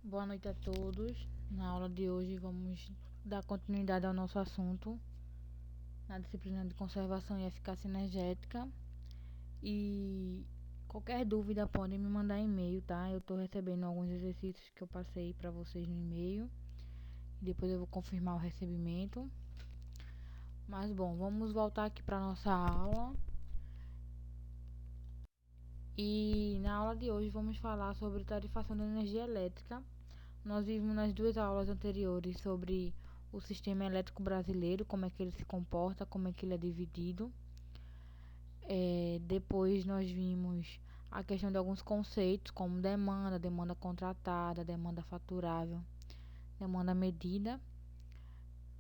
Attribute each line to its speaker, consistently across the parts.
Speaker 1: Boa noite a todos. Na aula de hoje vamos dar continuidade ao nosso assunto na disciplina de conservação e eficácia energética. E qualquer dúvida podem me mandar e-mail, tá? Eu estou recebendo alguns exercícios que eu passei para vocês no e-mail. Depois eu vou confirmar o recebimento. Mas bom, vamos voltar aqui para nossa aula. E na aula de hoje vamos falar sobre tarifação da energia elétrica. Nós vimos nas duas aulas anteriores sobre o sistema elétrico brasileiro, como é que ele se comporta, como é que ele é dividido. Depois nós vimos a questão de alguns conceitos, como demanda, demanda contratada, demanda faturável, demanda medida.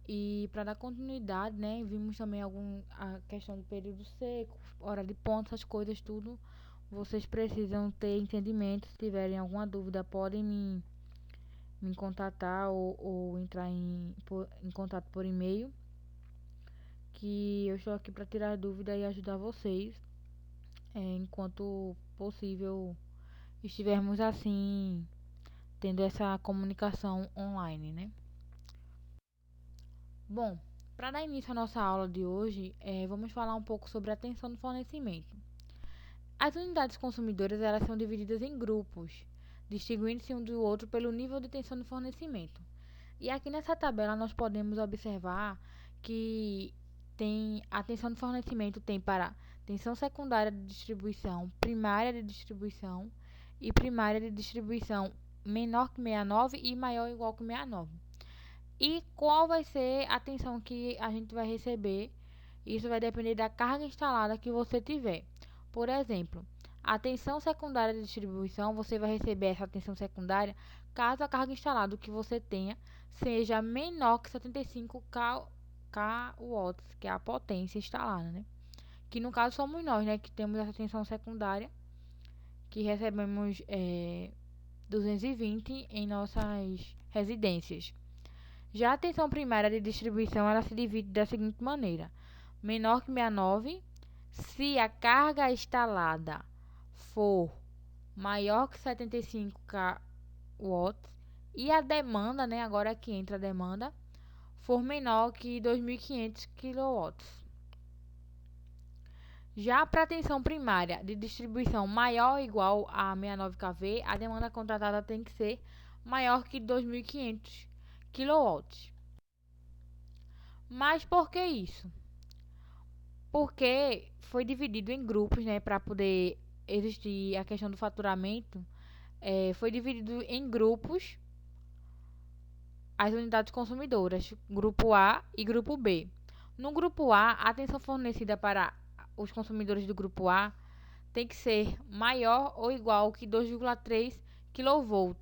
Speaker 1: E para dar continuidade, né, vimos também a questão do período seco, hora de ponta, essas coisas tudo. Vocês precisam ter entendimento. Se tiverem alguma dúvida, podem me contatar ou entrar em contato por e-mail, que eu estou aqui para tirar dúvida e ajudar vocês enquanto possível estivermos assim tendo essa comunicação online, né? Bom, para dar início à nossa aula de hoje, vamos falar um pouco sobre a tensão do fornecimento. As unidades consumidoras elas são divididas em grupos, distinguindo-se um do outro pelo nível de tensão do fornecimento. E aqui nessa tabela nós podemos observar que a tensão de fornecimento tem para tensão secundária de distribuição, primária de distribuição e primária de distribuição menor que 69 e maior ou igual que 69. E qual vai ser a tensão que a gente vai receber? Isso vai depender da carga instalada que você tiver. Por exemplo, a tensão secundária de distribuição, você vai receber essa tensão secundária caso a carga instalada que você tenha seja menor que 75 kW, que é a potência instalada, né? Que no caso somos nós, né, que temos essa tensão secundária, que recebemos 220 em nossas residências. Já a tensão primária de distribuição, ela se divide da seguinte maneira: menor que 69, se a carga instalada for maior que 75 kW e a demanda, né, agora que entra a demanda, for menor que 2.500 kW. Já para a tensão primária de distribuição maior ou igual a 69 kV, a demanda contratada tem que ser maior que 2.500 kW. Mas por que isso? Porque foi dividido em grupos, né, para poder existir a questão do faturamento. Foi dividido em grupos as unidades consumidoras, grupo A e grupo B. No grupo A, a tensão fornecida para os consumidores do grupo A tem que ser maior ou igual que 2,3 kV.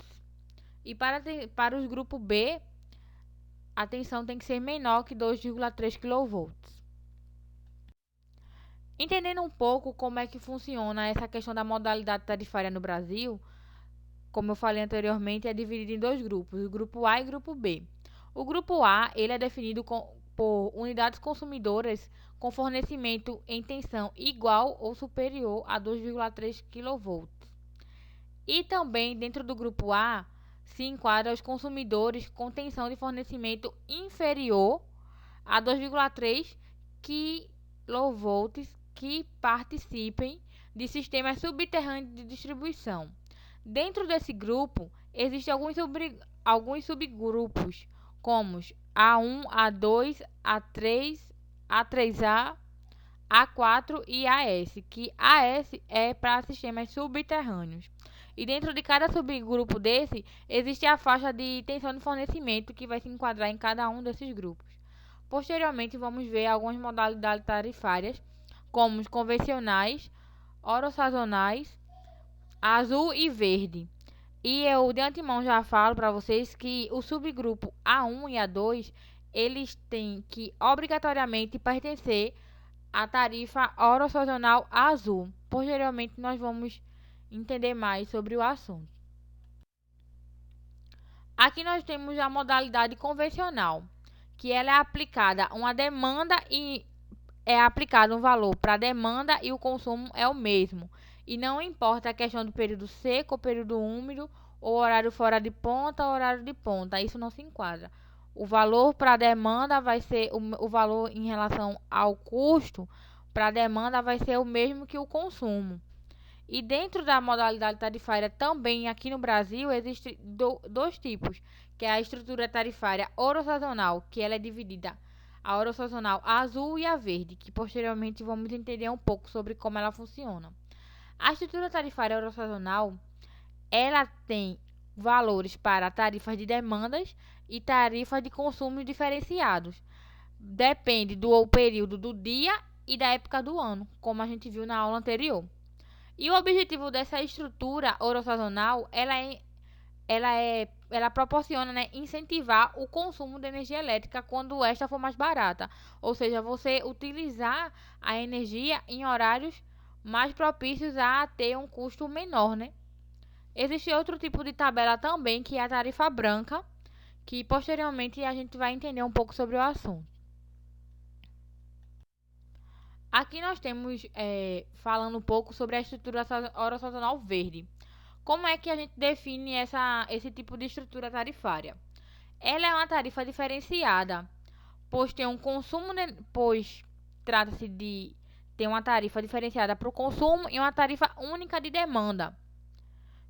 Speaker 1: E para os grupo B, a tensão tem que ser menor que 2,3 kV. Entendendo um pouco como é que funciona essa questão da modalidade tarifária no Brasil, como eu falei anteriormente, é dividido em dois grupos, o grupo A e o grupo B. O grupo A ele é definido por unidades consumidoras com fornecimento em tensão igual ou superior a 2,3 kV. E também dentro do grupo A se enquadra os consumidores com tensão de fornecimento inferior a 2,3 kV que participem de sistemas subterrâneos de distribuição. Dentro desse grupo, existem alguns subgrupos, como A1, A2, A3, A3A, A4 e AS, que AS é para sistemas subterrâneos. E dentro de cada subgrupo desse, existe a faixa de tensão de fornecimento que vai se enquadrar em cada um desses grupos. Posteriormente, vamos ver algumas modalidades tarifárias, como os convencionais, orossazonais, azul e verde. E eu de antemão já falo para vocês que o subgrupo A1 e A2, eles têm que obrigatoriamente pertencer à tarifa orossazonal azul. Posteriormente nós vamos entender mais sobre o assunto. Aqui nós temos a modalidade convencional, que ela é aplicada uma demanda e é aplicado um valor para a demanda e o consumo é o mesmo. E não importa a questão do período seco ou período úmido ou horário fora de ponta ou horário de ponta. Isso não se enquadra. O valor para a demanda vai ser o valor em relação ao custo para a demanda vai ser o mesmo que o consumo. E dentro da modalidade tarifária também aqui no Brasil existem dois tipos, que é a estrutura tarifária oro-sazonal, que ela é dividida a oro-sazonal azul e a verde, que posteriormente vamos entender um pouco sobre como ela funciona. A estrutura tarifária oro-sazonal, ela tem valores para tarifas de demandas e tarifas de consumo diferenciados. Depende do período do dia e da época do ano, como a gente viu na aula anterior. E o objetivo dessa estrutura oro-sazonal, ela proporciona, né, incentivar o consumo de energia elétrica quando esta for mais barata. Ou seja, você utilizar a energia em horários mais propícios a ter um custo menor, né? Existe outro tipo de tabela também, que é a tarifa branca, que posteriormente a gente vai entender um pouco sobre o assunto. Aqui nós temos, falando um pouco sobre a estrutura oro-sazonal verde. Como é que a gente define esse tipo de estrutura tarifária? Ela é uma tarifa diferenciada, pois tem um consumo, pois trata-se de ter uma tarifa diferenciada para o consumo e uma tarifa única de demanda.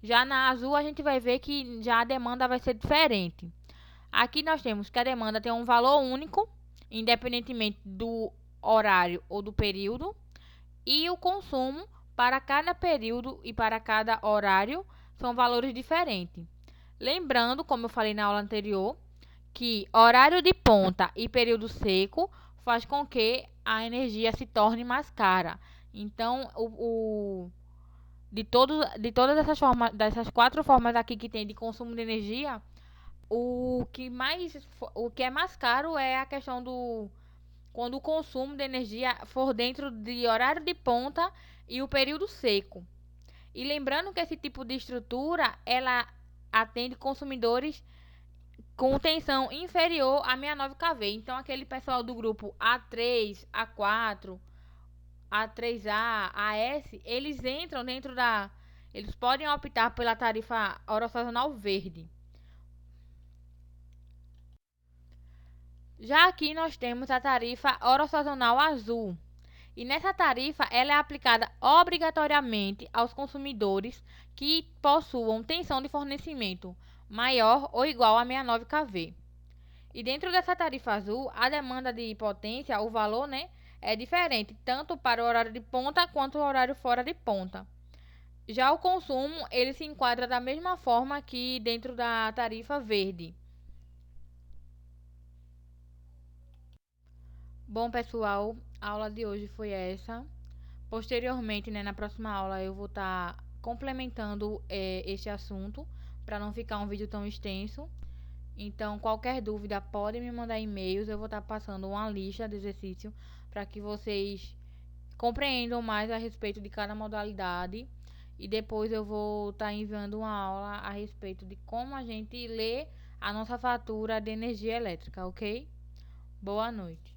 Speaker 1: Já na azul a gente vai ver que já a demanda vai ser diferente. Aqui nós temos que a demanda tem um valor único, independentemente do horário ou do período, e o consumo para cada período e para cada horário são valores diferentes. Lembrando, como eu falei na aula anterior, que horário de ponta e período seco faz com que a energia se torne mais cara. Então, de todas essas formas, dessas quatro formas aqui que tem de consumo de energia, o que é mais caro é a questão do quando o consumo de energia for dentro de horário de ponta e o período seco. E lembrando que esse tipo de estrutura, ela atende consumidores com tensão inferior a 69 kV. Então, aquele pessoal do grupo A3, A4, A3A, AS, eles entram dentro da... Eles podem optar pela tarifa oro-sazonal verde. Já aqui nós temos a tarifa oro-sazonal azul. E nessa tarifa, ela é aplicada obrigatoriamente aos consumidores que possuam tensão de fornecimento maior ou igual a 69 kV. E dentro dessa tarifa azul, a demanda de potência, o valor, né, é diferente, tanto para o horário de ponta quanto o horário fora de ponta. Já o consumo, ele se enquadra da mesma forma que dentro da tarifa verde. Bom, pessoal, a aula de hoje foi essa. Posteriormente, né, na próxima aula, eu vou estar complementando este assunto, para não ficar um vídeo tão extenso. Então, qualquer dúvida, pode me mandar e-mails. Eu vou estar passando uma lista de exercício para que vocês compreendam mais a respeito de cada modalidade. E depois eu vou estar enviando uma aula a respeito de como a gente lê a nossa fatura de energia elétrica, ok? Boa noite.